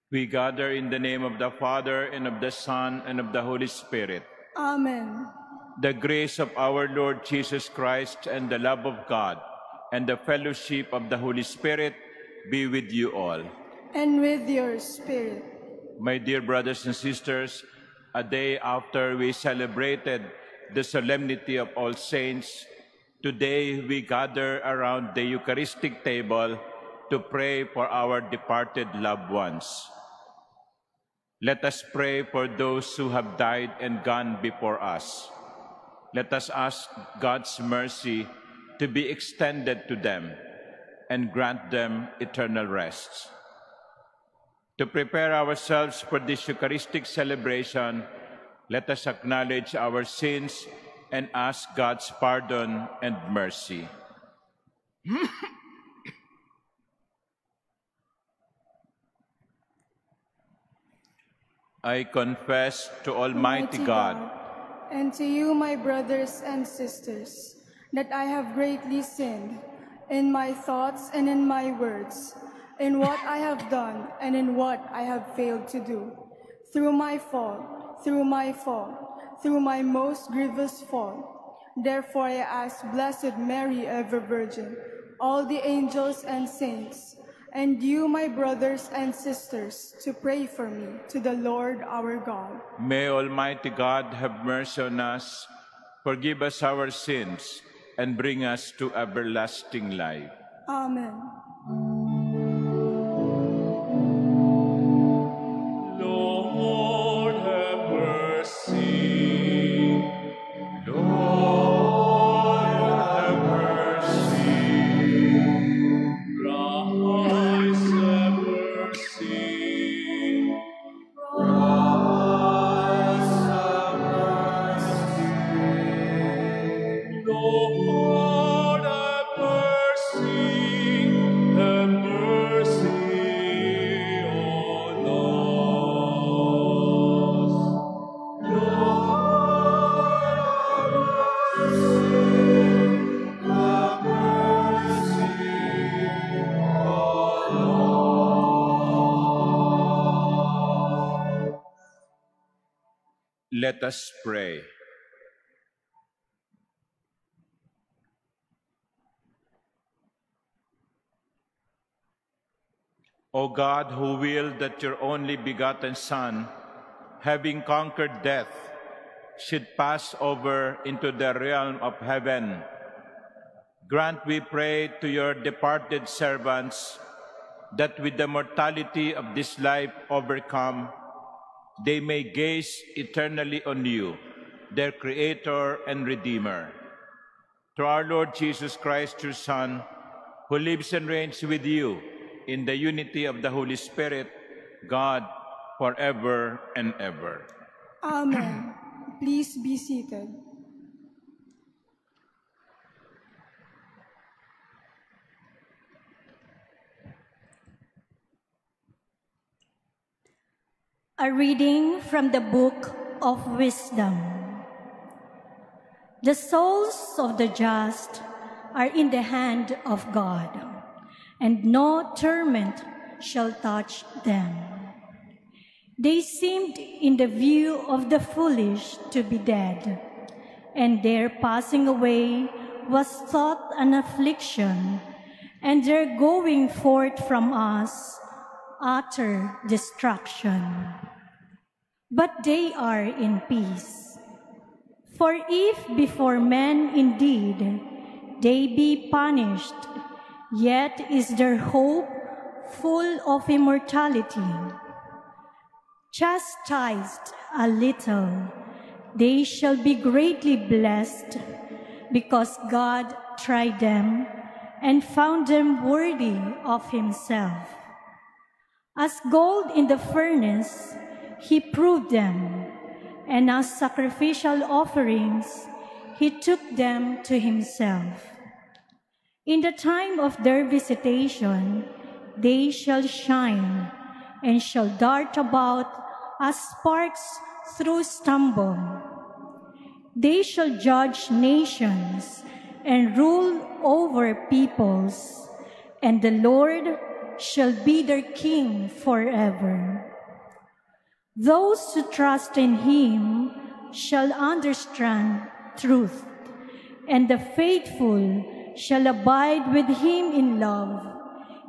We gather in the name of the Father, and of the Son, and of the Holy Spirit. Amen. The grace of our Lord Jesus Christ, and the love of God, and the fellowship of the Holy Spirit be with you all. And with your spirit. My dear brothers and sisters, a day after we celebrated the solemnity of All Saints, today we gather around the Eucharistic table to pray for our departed loved ones. Let us pray for those who have died and gone before us. Let us ask God's mercy to be extended to them and grant them eternal rest. To prepare ourselves for this Eucharistic celebration, let us acknowledge our sins and ask God's pardon and mercy. I confess to Almighty God and to you, my brothers and sisters, that I have greatly sinned in my thoughts and in my words, in what I have done and in what I have failed to do, through my fault, through my most grievous fault. Therefore I ask Blessed Mary, ever Virgin, all the angels and saints, and you, my brothers and sisters, to pray for me to the Lord our God. May Almighty God have mercy on us, forgive us our sins, and bring us to everlasting life. Amen. Lord, have mercy. Lord, have mercy. Christ, have mercy. Christ, have mercy. Lord, have mercy. Have mercy on us. Let us pray. O God, who willed that your only begotten Son, having conquered death, should pass over into the realm of heaven, grant, we pray, to your departed servants that with the mortality of this life overcome, they may gaze eternally on you, their Creator and Redeemer. Through our Lord Jesus Christ, your Son, who lives and reigns with you in the unity of the Holy Spirit, God, forever and ever. Amen. Please be seated. A reading from the Book of Wisdom. The souls of the just are in the hand of God, and no torment shall touch them. They seemed in the view of the foolish to be dead, and their passing away was thought an affliction, and their going forth from us utter destruction. But they are in peace. For if before men indeed they be punished, yet is their hope full of immortality. Chastised a little, they shall be greatly blessed, because God tried them and found them worthy of himself. As gold in the furnace, he proved them, and as sacrificial offerings, he took them to himself. In the time of their visitation, they shall shine, and shall dart about as sparks through stubble. They shall judge nations and rule over peoples, and the Lord shall be their king forever. Those who trust in him shall understand truth, and the faithful shall abide with him in love,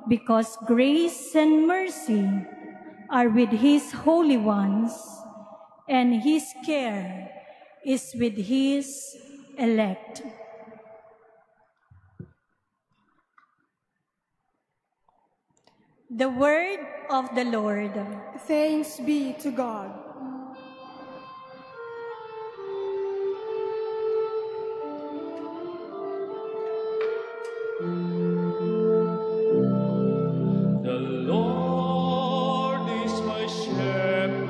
because grace and mercy are with his holy ones, and his care is with his elect. The word of the Lord. Thanks be to God. The Lord is my shepherd,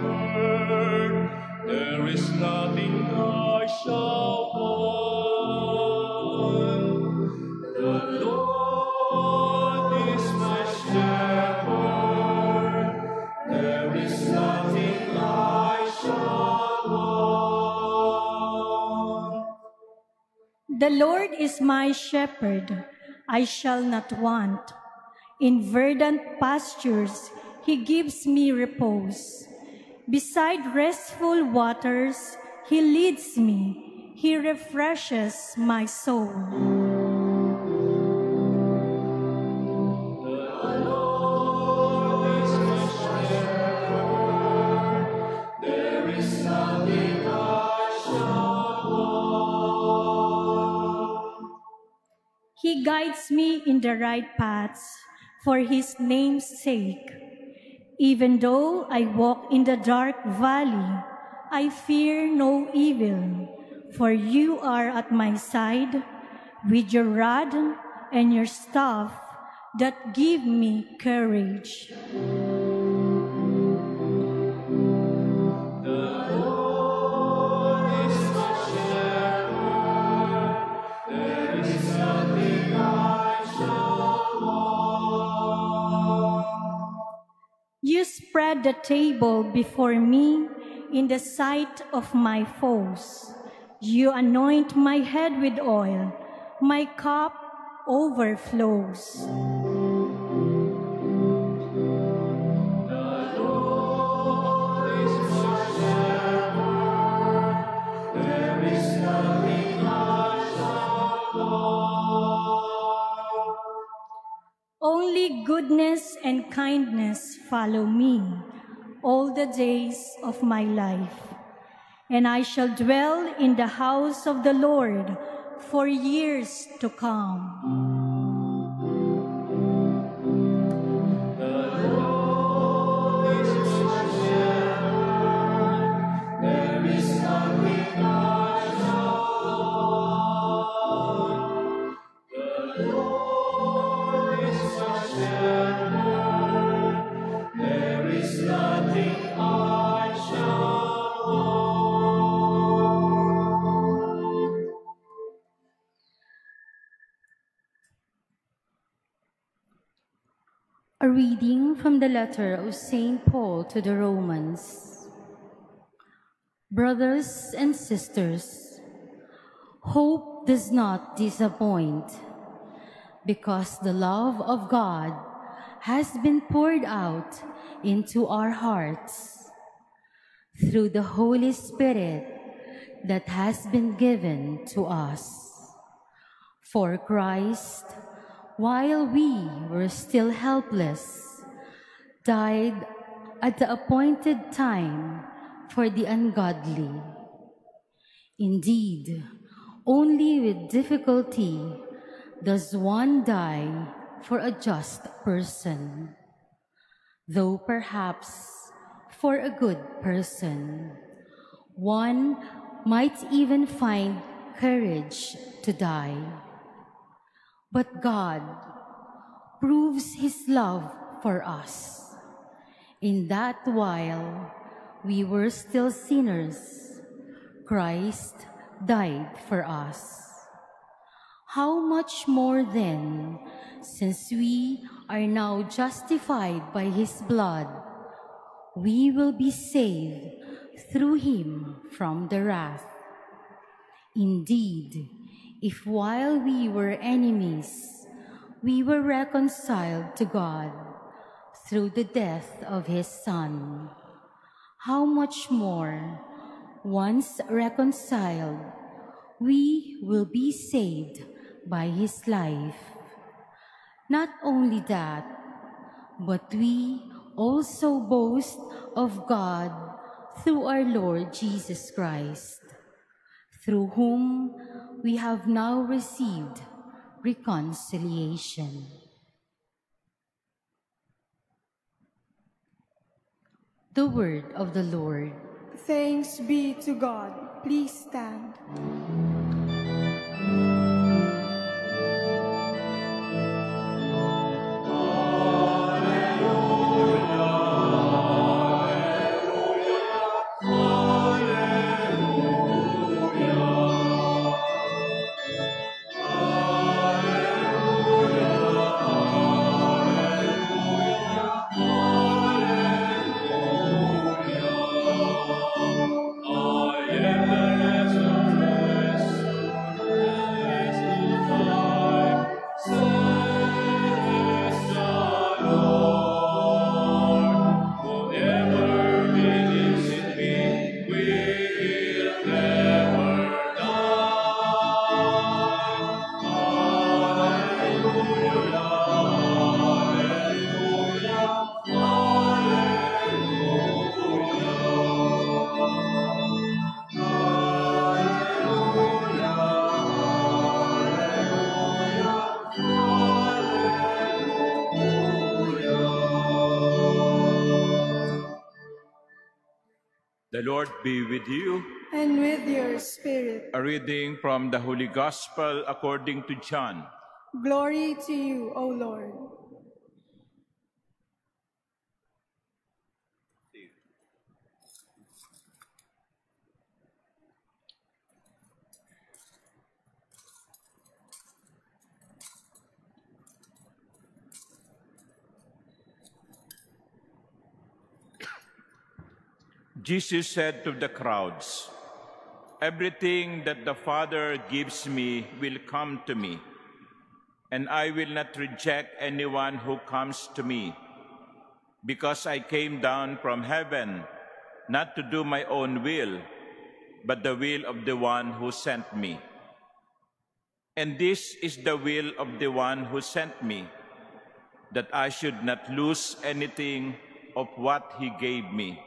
there is nothing I shall want. The Lord is my shepherd, there is nothing I shall want. The Lord is my shepherd, I shall not want. In verdant pastures he gives me repose. Beside restful waters he leads me. He refreshes my soul. The Lord is my shepherd, there is nothing I shall want. He guides me in the right paths for his name's sake. Even though I walk in the dark valley, I fear no evil, for you are at my side with your rod and your staff that give me courage. The Lord is my shepherd, there is nothing I shall want. You spread the table before me in the sight of my foes. You anoint my head with oil. My cup overflows. The Lord is my shepherd, there is nothing I shall want. Only goodness and kindness follow me all the days of my life, and I shall dwell in the house of the Lord for years to come. The Lord is my shepherd, there is nothing I shall want. The Lord is my shepherd, there is nothing I shall want. A reading from the letter of St. Paul to the Romans. Brothers and sisters, hope does not disappoint, because the love of God has been poured out into our hearts through the Holy Spirit that has been given to us. For Christ, while we were still helpless, died at the appointed time for the ungodly. Indeed, only with difficulty does one die for a just person, though perhaps for a good person, one might even find courage to die. But God proves his love for us, in that while we were still sinners, Christ died for us. How much more then, since we are now justified by his blood, we will be saved through him from the wrath. Indeed, if while we were enemies, we were reconciled to God through the death of his Son, how much more, once reconciled, we will be saved by his life. Not only that, but we also boast of God through our Lord Jesus Christ, through whom we have now received reconciliation. The word of the Lord. Thanks be to God. Please stand. The Lord be with you. And with your spirit. A reading from the Holy Gospel according to John. Glory to you, O Lord. Jesus said to the crowds, "Everything that the Father gives me will come to me, and I will not reject anyone who comes to me, because I came down from heaven not to do my own will, but the will of the one who sent me. And this is the will of the one who sent me, that I should not lose anything of what he gave me,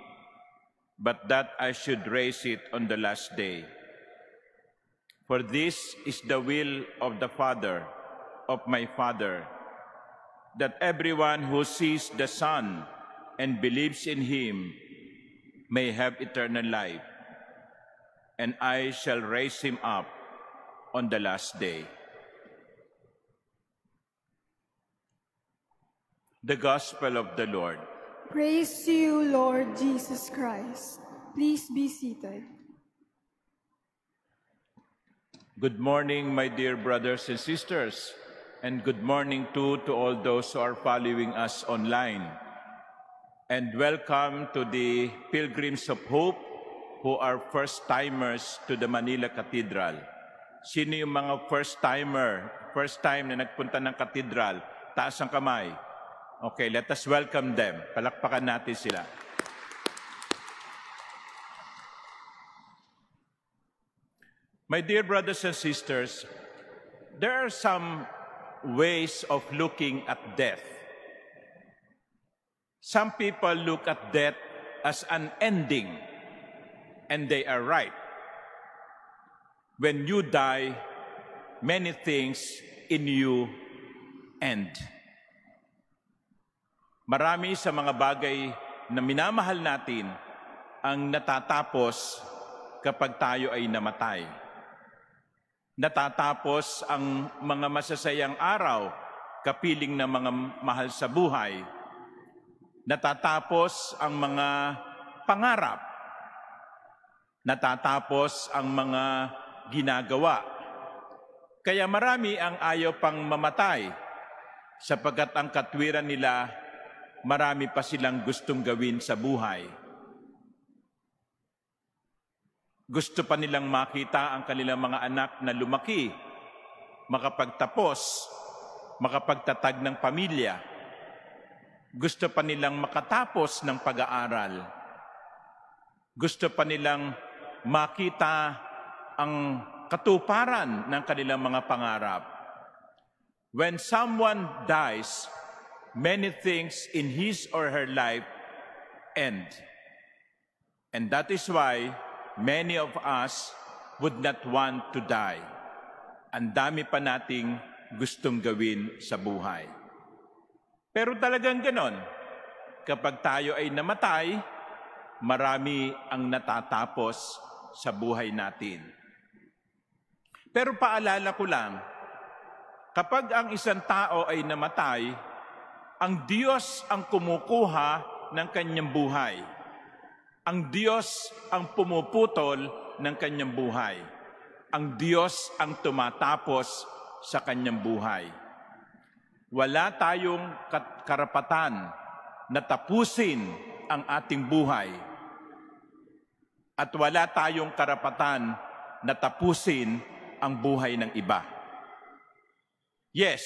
but that I should raise it on the last day. For this is the will of the Father, of my Father, that everyone who sees the Son and believes in him may have eternal life, and I shall raise him up on the last day." The Gospel of the Lord. Praise to you, Lord Jesus Christ. Please be seated. Good morning, my dear brothers and sisters, and good morning to all those who are following us online. And welcome to the Pilgrims of Hope who are first-timers to the Manila Cathedral. Sino yung mga first time na nagpunta ng Cathedral? Taas ang kamay. Okay, let us welcome them. Palakpakan natin sila. My dear brothers and sisters, there are some ways of looking at death. Some people look at death as an ending, and they are right. When you die, many things in you end. Marami sa mga bagay na minamahal natin ang natatapos kapag tayo ay namatay. Natatapos ang mga masasayang araw, kapiling ng mga mahal sa buhay. Natatapos ang mga pangarap. Natatapos ang mga ginagawa. Kaya marami ang ayaw pang mamatay, sapagkat ang katwiran nila, marami pa silang gustong gawin sa buhay. Gusto pa nilang makita ang kanilang mga anak na lumaki, makapagtapos, makapagtatag ng pamilya. Gusto pa nilang makatapos ng pag-aaral. Gusto pa nilang makita ang katuparan ng kanilang mga pangarap. When someone dies, many things in his or her life end. And that is why many of us would not want to die. Ang dami pa nating gustong gawin sa buhay. Pero talagang ganon, kapag tayo ay namatay, marami ang natatapos sa buhay natin. Pero paalala ko lang, kapag ang isang tao ay namatay, ang Diyos ang kumukuha ng kanyang buhay. Ang Diyos ang pumuputol ng kanyang buhay. Ang Diyos ang tumatapos sa kanyang buhay. Wala tayong karapatan na tapusin ang ating buhay. At wala tayong karapatan na tapusin ang buhay ng iba. Yes,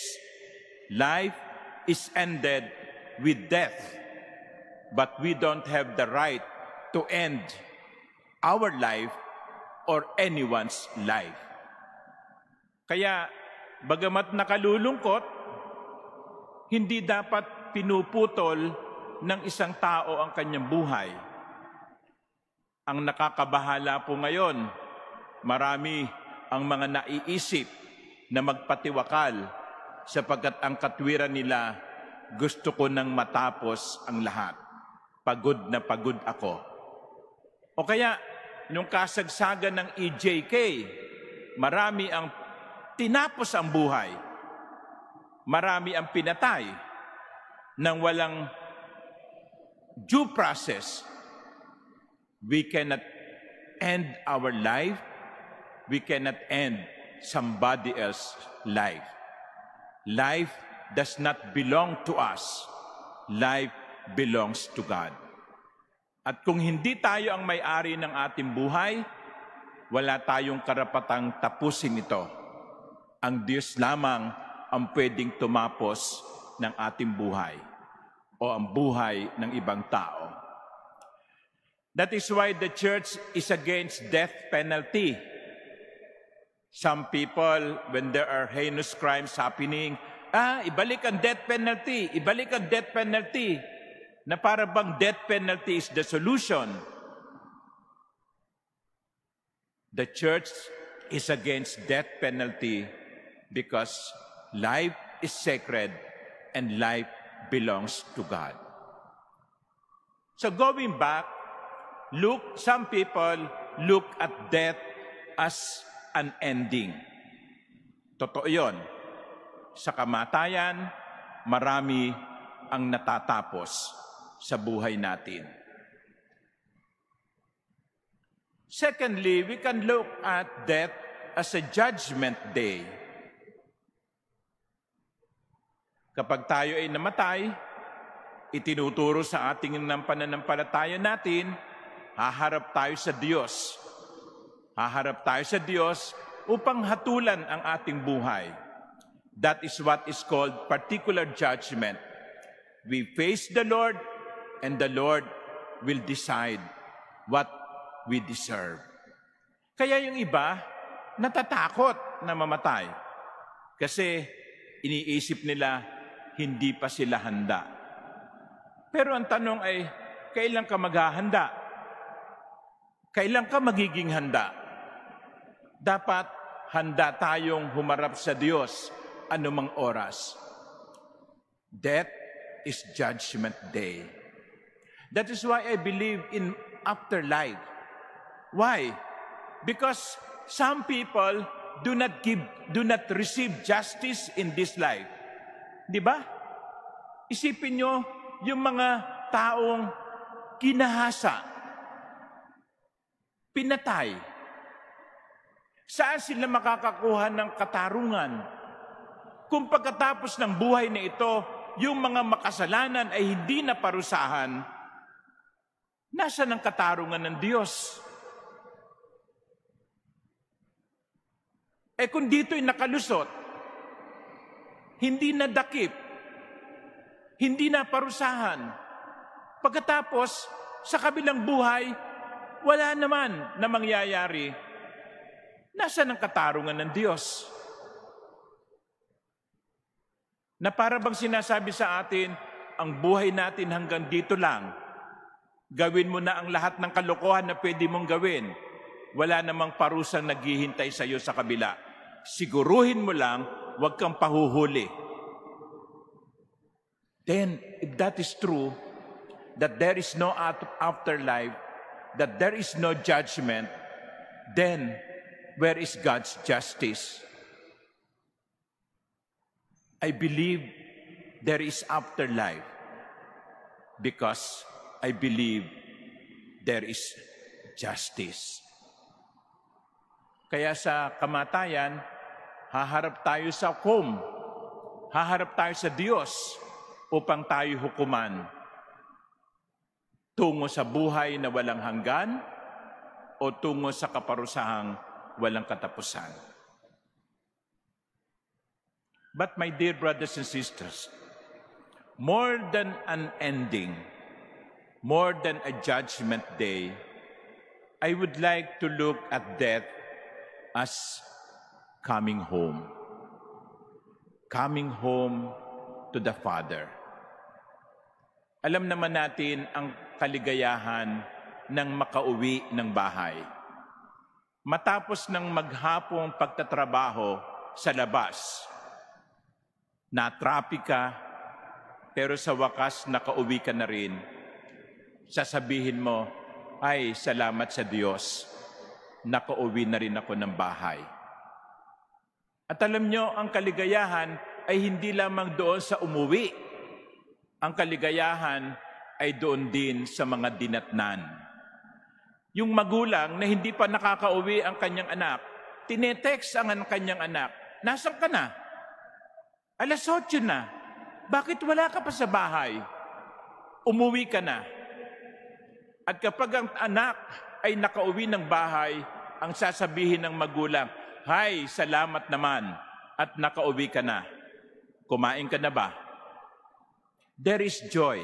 life is ended with death, but we don't have the right to end our life or anyone's life. Kaya, bagamat nakalulungkot, hindi dapat pinuputol ng isang tao ang kanyang buhay. Ang nakakabahala po ngayon, marami ang mga naiisip na magpatiwakal sapagkat ang katwiran nila, gusto ko nang matapos ang lahat. Pagod na pagod ako. O kaya, nung kasagsagan ng EJK, marami ang tinapos ang buhay. Marami ang pinatay nang walang due process. We cannot end our life. We cannot end somebody else's life. Life does not belong to us. Life belongs to God. At kung hindi tayo ang may-ari ng ating buhay, wala tayong karapatang tapusin ito. Ang Diyos lamang ang pwedeng tumapos ng ating buhay o ang buhay ng ibang tao. That is why the church is against death penalty. Some people, when there are heinous crimes happening, ibalik ang death penalty, ibalik ang death penalty, na para bang death penalty is the solution. The church is against death penalty because life is sacred and life belongs to God. So going back, some people look at death as an ending. Totoo yun. Sa kamatayan, marami ang natatapos sa buhay natin. Secondly, we can look at death as a judgment day. Kapag tayo ay namatay, itinuturo sa ating ng pananampalataya natin, haharap tayo sa Diyos. Haharap tayo sa Diyos upang hatulan ang ating buhay. That is what is called particular judgment. We face the Lord, and the Lord will decide what we deserve. Kaya yung iba, natatakot na mamatay. Kasi iniisip nila, hindi pa sila handa. Pero ang tanong ay, kailan ka maghahanda? Kailan ka magiging handa? Dapat handa tayong humarap sa Diyos anumang oras. Death is judgment day. That is why I believe in afterlife. Why? Because some people do not receive justice in this life. Di ba? Isipin nyo yung mga taong kinahasa, pinatay. Saan sila makakakuha ng katarungan? Kung pagkatapos ng buhay na ito, yung mga makasalanan ay hindi na parusahan, nasaan ang katarungan ng Diyos? Kung dito'y nakalusot, hindi nadakip, Hindi na parusahan. Pagkatapos, sa kabilang buhay, wala naman na mangyayari. Nasaan ang katarungan ng Diyos? Na para bang sinasabi sa atin, ang buhay natin hanggang dito lang. Gawin mo na ang lahat ng kalokohan na pwede mong gawin. Wala namang parusang naghihintay sa iyo sa kabila. Siguruhin mo lang, huwag kang pahuhuli. Then, if that is true, that there is no afterlife, that there is no judgment, then where is God's justice? I believe there is afterlife because I believe there is justice. Kaya sa kamatayan, haharap tayo sa hukom, haharap tayo sa Diyos upang tayo hukuman tungo sa buhay na walang hanggan o tungo sa kaparusahang walang katapusan. But my dear brothers and sisters, more than an ending, more than a judgment day, I would like to look at death as coming home. Coming home to the Father. Alam naman natin ang kaligayahan ng makauwi ng bahay. Matapos ng maghapong pagtatrabaho sa labas, na-traffic ka, pero sa wakas nakauwi ka na rin, sasabihin mo, ay salamat sa Diyos, nakauwi na rin ako ng bahay. At alam nyo, ang kaligayahan ay hindi lamang doon sa umuwi. Ang kaligayahan ay doon din sa mga dinatnan. Yung magulang na hindi pa nakakauwi ang kanyang anak, tinetext ang kanyang anak, nasaan ka na? 8:00 na. Bakit wala ka pa sa bahay? Umuwi ka na. At kapag ang anak ay nakauwi ng bahay, ang sasabihin ng magulang, "Hay, salamat naman at nakauwi ka na. Kumain ka na ba?" There is joy,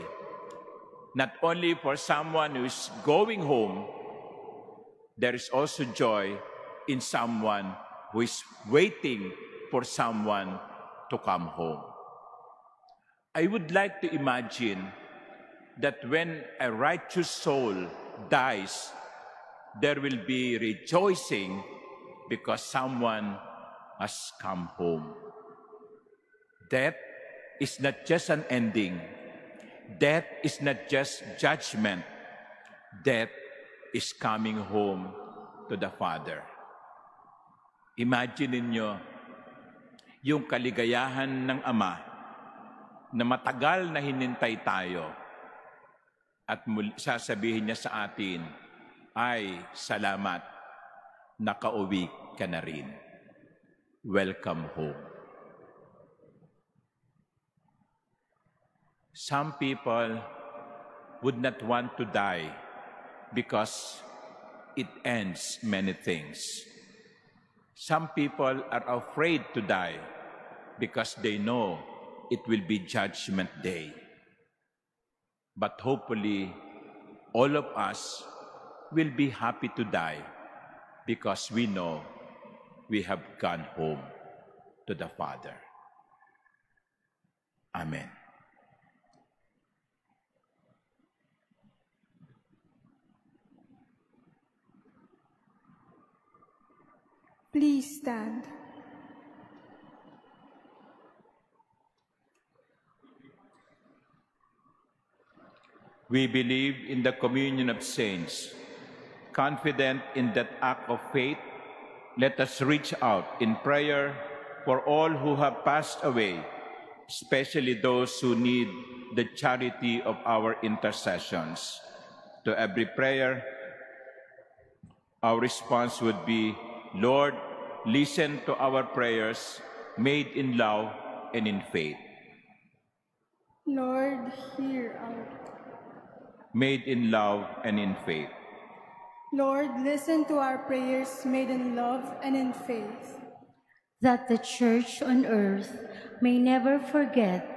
not only for someone who is going home, there is also joy in someone who is waiting for someone to come home. I would like to imagine that when a righteous soul dies, there will be rejoicing because someone has come home. Death is not just an ending. Death is not just judgment. Death is coming home to the Father. Imagine niyo yung kaligayahan ng Ama na matagal na hinintay tayo at sasabihin niya sa atin, ay salamat, nakauwi ka na rin. Welcome home. Some people would not want to die because it ends many things. Some people are afraid to die because they know it will be Judgment Day. But hopefully, all of us will be happy to die because we know we have gone home to the Father. Amen. Please stand. We believe in the communion of saints. Confident in that act of faith, let us reach out in prayer for all who have passed away, especially those who need the charity of our intercessions. To every prayer, our response would be, Lord, listen to our prayers made in love and in faith. Lord, hear our Made in love and in faith. Lord, listen to our prayers made in love and in faith. That the Church on earth may never forget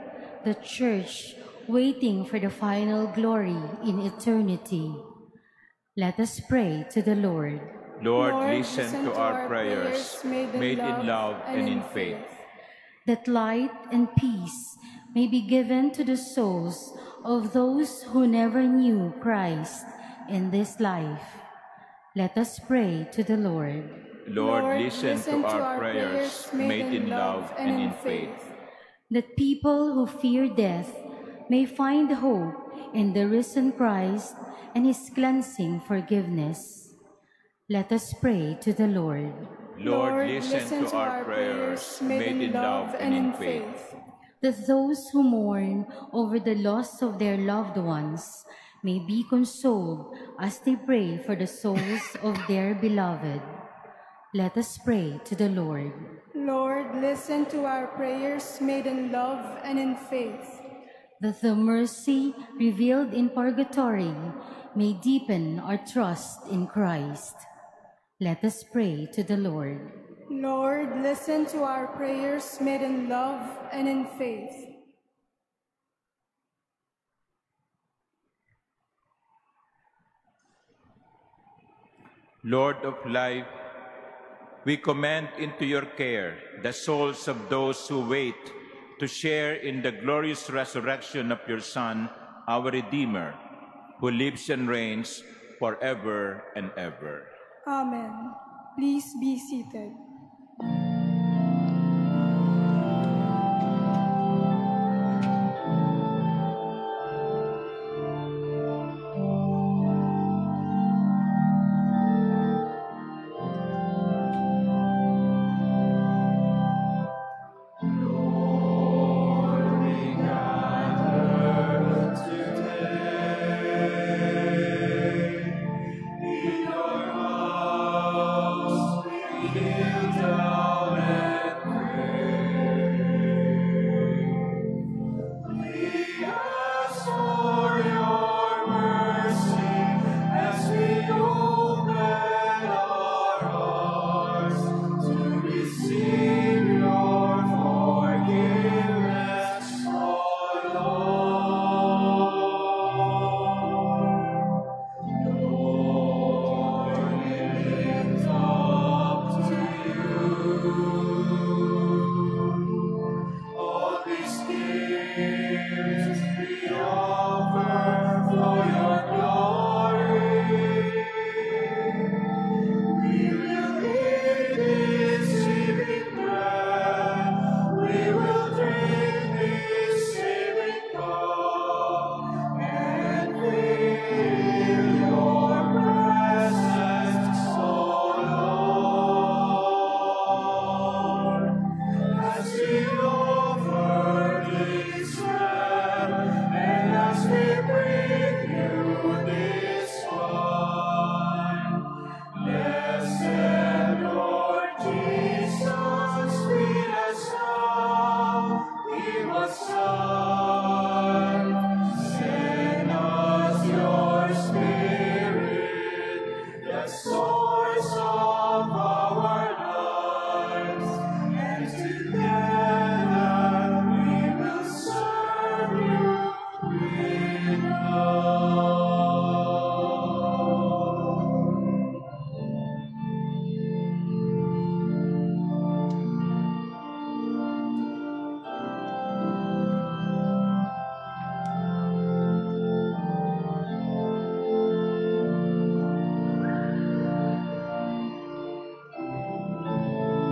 the Church waiting for the final glory in eternity. Let us pray to the Lord. Lord, listen to our prayers, made in love and in faith. That light and peace may be given to the souls of those who never knew Christ in this life. Let us pray to the Lord. Lord, listen to our prayers, made in love and in faith. That people who fear death may find hope in the risen Christ and his cleansing forgiveness. Let us pray to the Lord. Lord, listen to our prayers, made in love and in faith. That those who mourn over the loss of their loved ones may be consoled as they pray for the souls of their beloved. Let us pray to the Lord. Lord, listen to our prayers made in love and in faith. That the mercy revealed in purgatory may deepen our trust in Christ. Let us pray to the Lord. Lord, listen to our prayers made in love and in faith. Lord of life, we commend into your care the souls of those who wait to share in the glorious resurrection of your Son, our Redeemer, who lives and reigns forever and ever. Amen. Please be seated.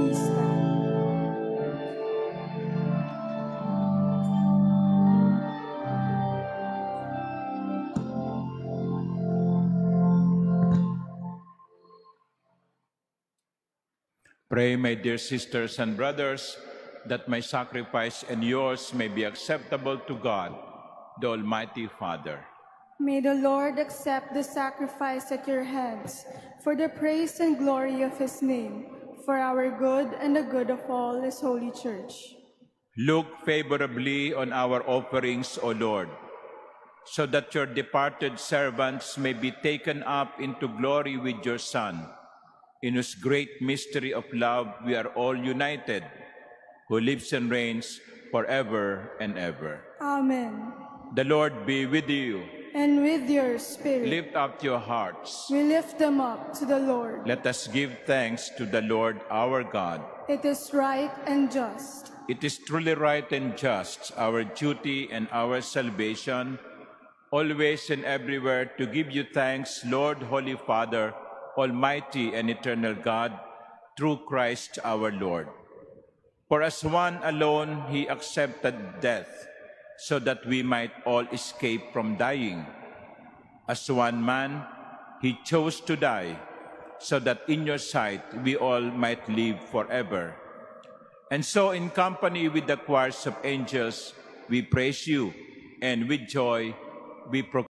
Please stand. Pray, my dear sisters and brothers, that my sacrifice and yours may be acceptable to God, the Almighty Father. May the Lord accept the sacrifice at your hands for the praise and glory of his name, for our good and the good of all his holy church. Look favorably on our offerings, O Lord, so that your departed servants may be taken up into glory with your Son, in whose great mystery of love we are all united, who lives and reigns forever and ever. Amen. The Lord be with you. And with your spirit. Lift up your hearts. We lift them up to the Lord. Let us give thanks to the Lord our God. It is right and just. It is truly right and just, our duty and our salvation, always and everywhere to give you thanks, Lord, Holy Father, Almighty and eternal God, through Christ our Lord. For as one alone he accepted death, so that we might all escape from dying. As one man, he chose to die, so that in your sight we all might live forever. And so in company with the choirs of angels, we praise you, and with joy we proclaim.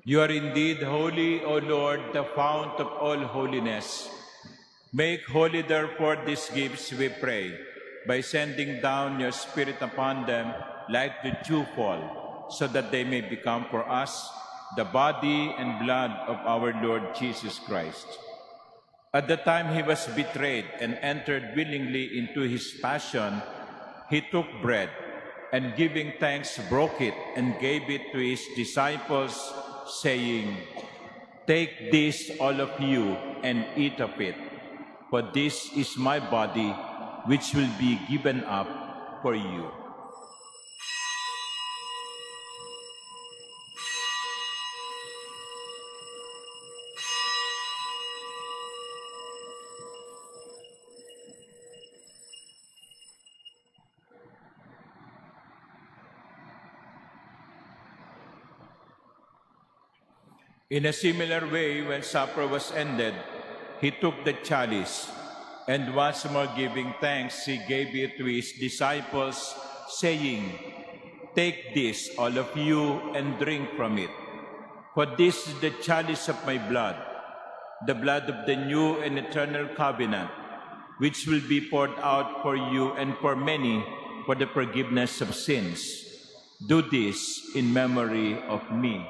You are indeed holy, O Lord, the fount of all holiness. Make holy, therefore, these gifts, we pray, by sending down your Spirit upon them like the dewfall, so that they may become for us the body and blood of our Lord Jesus Christ. At the time he was betrayed and entered willingly into his passion, he took bread, and giving thanks, broke it and gave it to his disciples, saying, "Take this, all of you, and eat of it, for this is my body, which will be given up for you." In a similar way, when supper was ended, he took the chalice, and once more giving thanks, he gave it to his disciples, saying, "Take this, all of you, and drink from it. For this is the chalice of my blood, the blood of the new and eternal covenant, which will be poured out for you and for many for the forgiveness of sins. Do this in memory of me."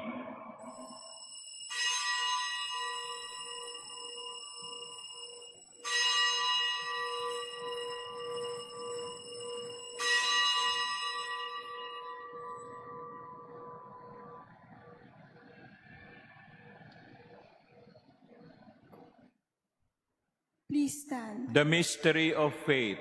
Please stand. The mystery of faith.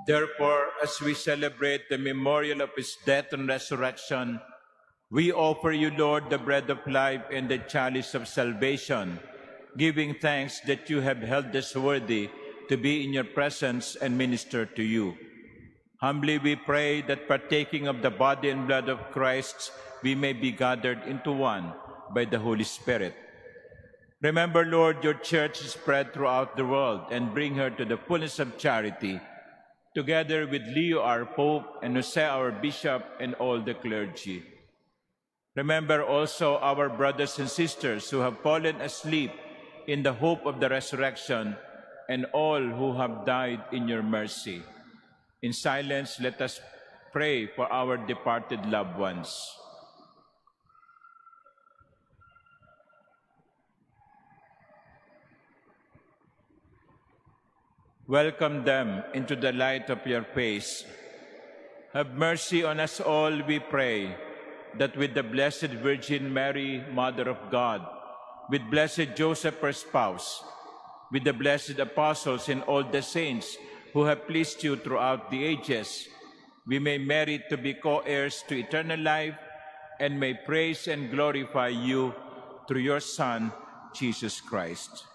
Therefore, as we celebrate the memorial of his death and resurrection, we offer you, Lord, the bread of life and the chalice of salvation, giving thanks that you have held us worthy to be in your presence and minister to you. Humbly we pray that partaking of the body and blood of Christ, we may be gathered into one by the Holy Spirit. Remember, Lord, your church is spread throughout the world, and bring her to the fullness of charity. together with Leo our Pope and Jose our Bishop and all the clergy. Remember also our brothers and sisters who have fallen asleep in the hope of the resurrection, and all who have died in your mercy. In silence, let us pray for our departed loved ones. Welcome them into the light of your face. Have mercy on us all, we pray, that with the Blessed Virgin Mary, Mother of God, with Blessed Joseph, her spouse, with the blessed apostles and all the saints who have pleased you throughout the ages, we may merit to be co-heirs to eternal life and may praise and glorify you through your Son, Jesus Christ.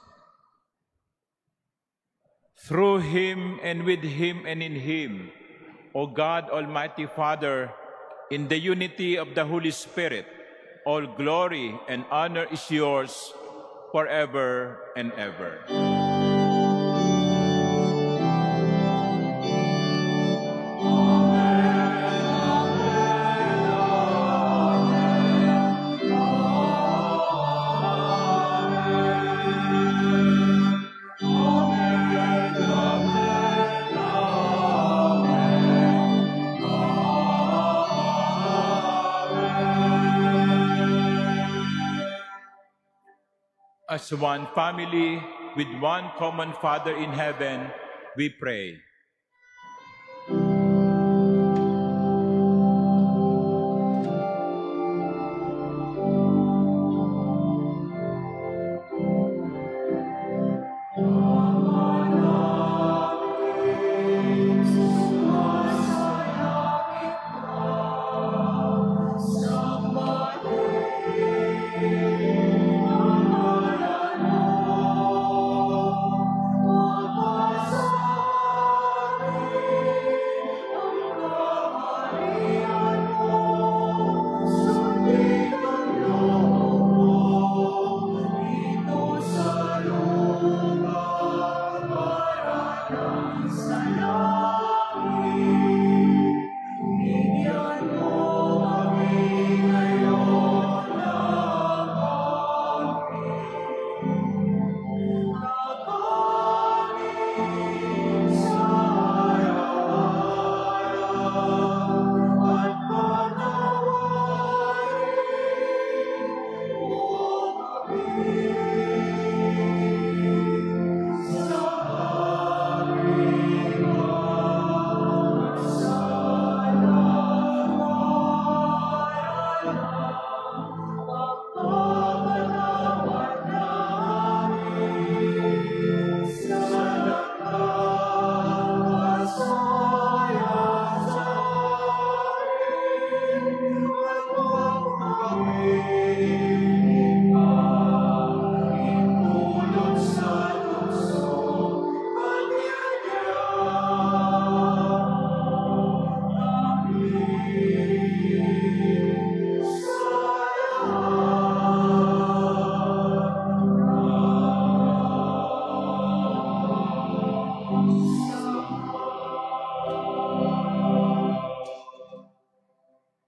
Through him and with him and in him, O God, Almighty Father, in the unity of the Holy Spirit, all glory and honor is yours forever and ever. As one family with one common Father in heaven, we pray.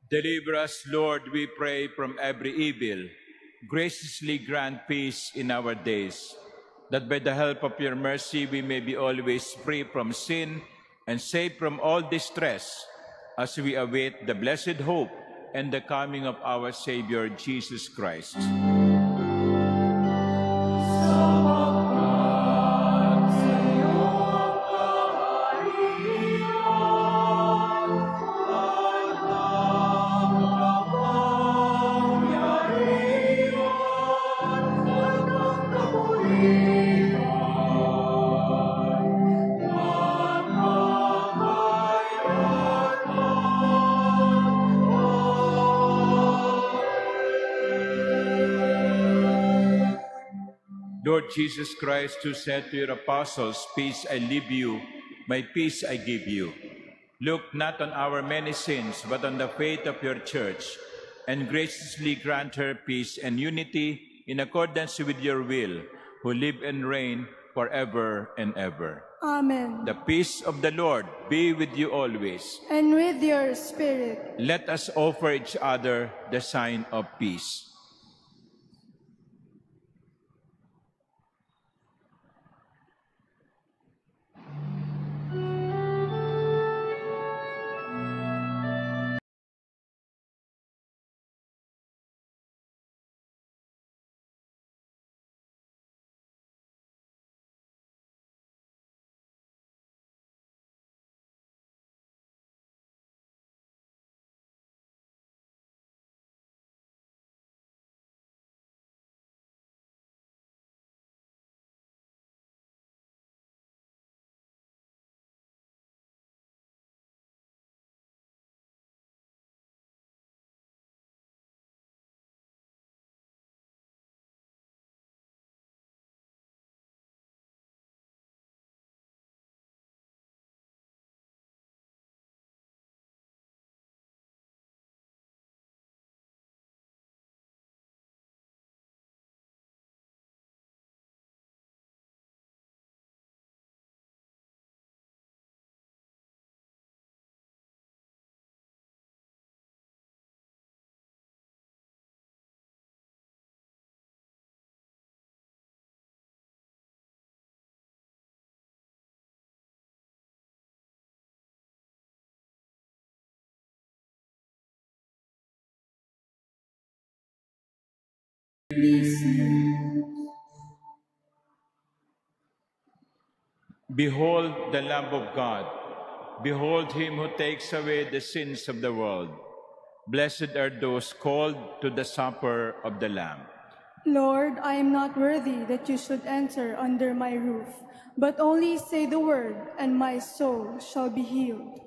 Deliver us, Lord, we pray, from every evil. Graciously grant peace in our days, that by the help of your mercy we may be always free from sin and safe from all distress, as we await the blessed hope and the coming of our Savior, Jesus Christ. Lord Jesus Christ, who said to your apostles, "Peace I leave you, my peace I give you," look not on our many sins, but on the faith of your church, and graciously grant her peace and unity in accordance with your will, who live and reign forever and ever. Amen. The peace of the Lord be with you always. And with your spirit. Let us offer each other the sign of peace. Behold the Lamb of God. Behold him who takes away the sins of the world. Blessed are those called to the supper of the Lamb. Lord, I am not worthy that you should enter under my roof, but only say the word, and my soul shall be healed.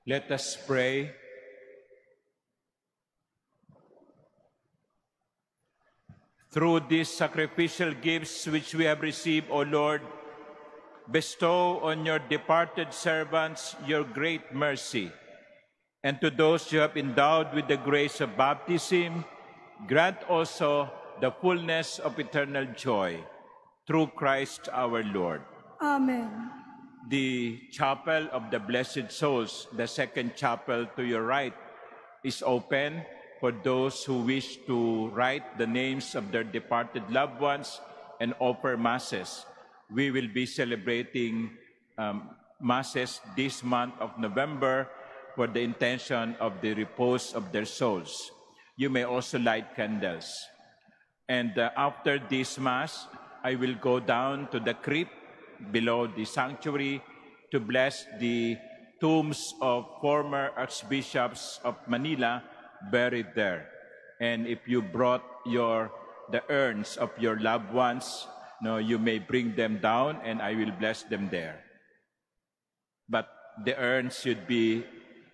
Let us pray. Through these sacrificial gifts which we have received, O Lord, bestow on your departed servants your great mercy. And to those you have endowed with the grace of baptism, grant also the fullness of eternal joy. Through Christ our Lord. Amen. The chapel of the Blessed Souls, the second chapel to your right, is open for those who wish to write the names of their departed loved ones and offer masses. We will be celebrating masses this month of November for the intention of the repose of their souls. You may also light candles. And after this mass, I will go down to the crypt below the sanctuary to bless the tombs of former archbishops of Manila buried there. And if you brought the urns of your loved ones, you may bring them down and I will bless them there. But the urns should be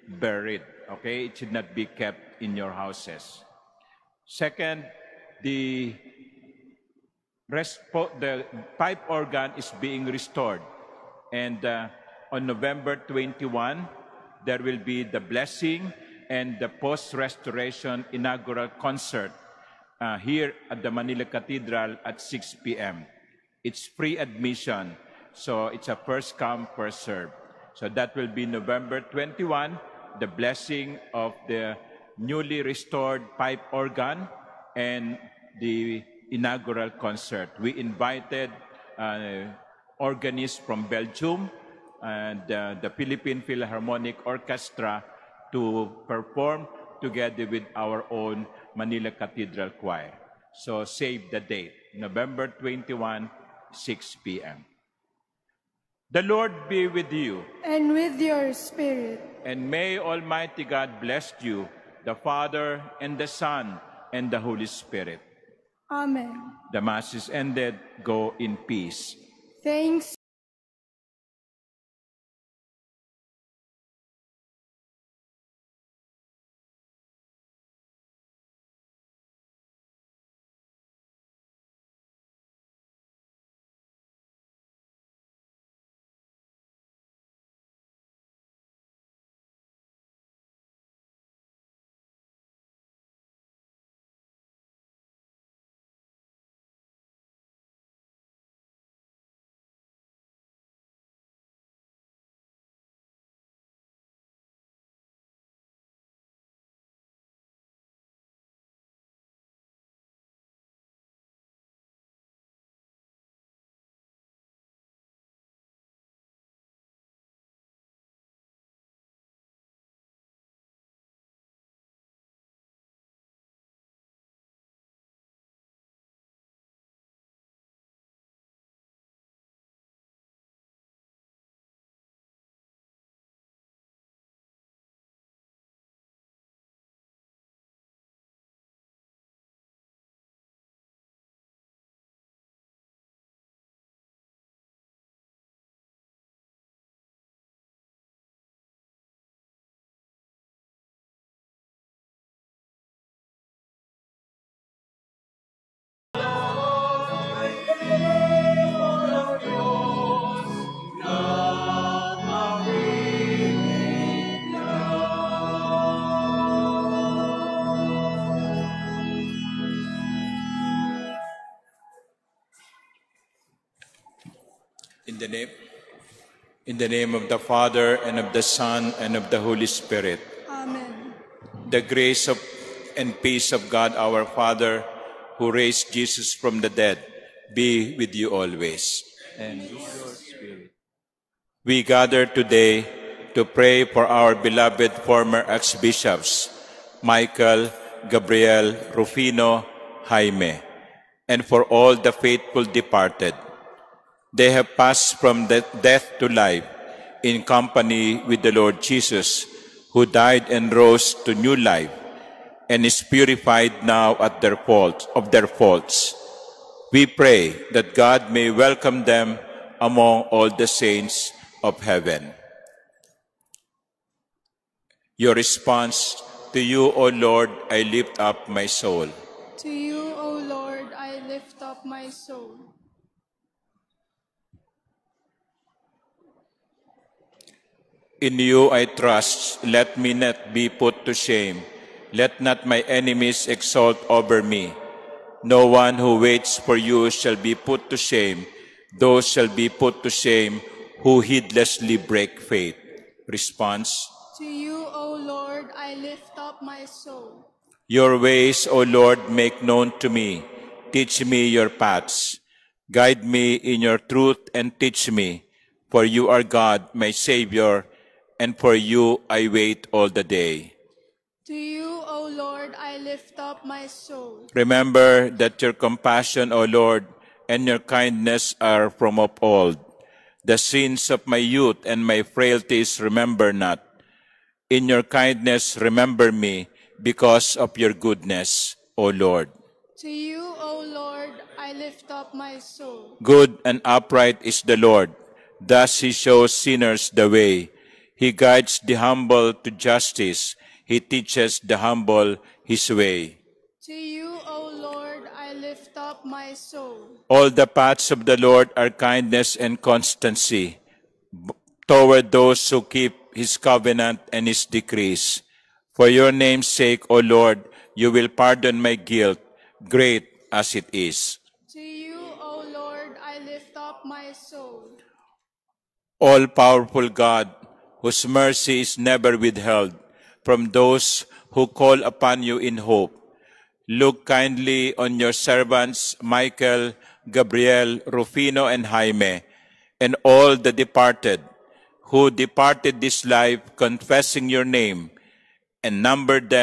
buried, okay? It should not be kept in your houses. Second, the pipe organ is being restored. And on November 21, there will be the blessing and the post-restoration inaugural concert here at the Manila Cathedral at 6 p.m. It's free admission, so it's a first come, first serve. So that will be November 21, the blessing of the newly restored pipe organ and the inaugural concert. We invited organists from Belgium and the Philippine Philharmonic Orchestra to perform together with our own Manila Cathedral Choir. So save the date, November 21, 6 p.m. The Lord be with you. And with your spirit. And may Almighty God bless you, the Father, and the Son, and the Holy Spirit. Amen. The Mass is ended. Go in peace. Thanks. In the name of the Father, and of the Son, and of the Holy Spirit. Amen. The grace of and peace of God our Father, who raised Jesus from the dead, be with you always. And with your spirit. We gather today to pray for our beloved former archbishops, Michael, Gabriel, Rufino, Jaime, and for all the faithful departed. They have passed from death to life in company with the Lord Jesus, who died and rose to new life and is purified now of their faults. We pray that God may welcome them among all the saints of heaven. Your response, to you, O Lord, I lift up my soul. To you, O Lord, I lift up my soul. In you I trust, let me not be put to shame. Let not my enemies exult over me. No one who waits for you shall be put to shame. Those shall be put to shame who heedlessly break faith. Response, To you, O Lord, I lift up my soul. your ways, O Lord, make known to me. Teach me your paths. Guide me in your truth and teach me. For you are God, my Savior, and for you I wait all the day. To you, O Lord, I lift up my soul. Remember that your compassion, O Lord, and your kindness are from of old. The sins of my youth and my frailties remember not. In your kindness remember me because of your goodness, O Lord. To you, O Lord, I lift up my soul. Good and upright is the Lord. Thus he shows sinners the way. He guides the humble to justice. He teaches the humble his way. To you, O Lord, I lift up my soul. All the paths of the Lord are kindness and constancy toward those who keep his covenant and his decrees. For your name's sake, O Lord, you will pardon my guilt, great as it is. To you, O Lord, I lift up my soul. All-powerful God, whose mercy is never withheld from those who call upon you in hope, look kindly on your servants Michael, Gabriel, Rufino, and Jaime, and all the departed, who departed this life confessing your name, and numbered them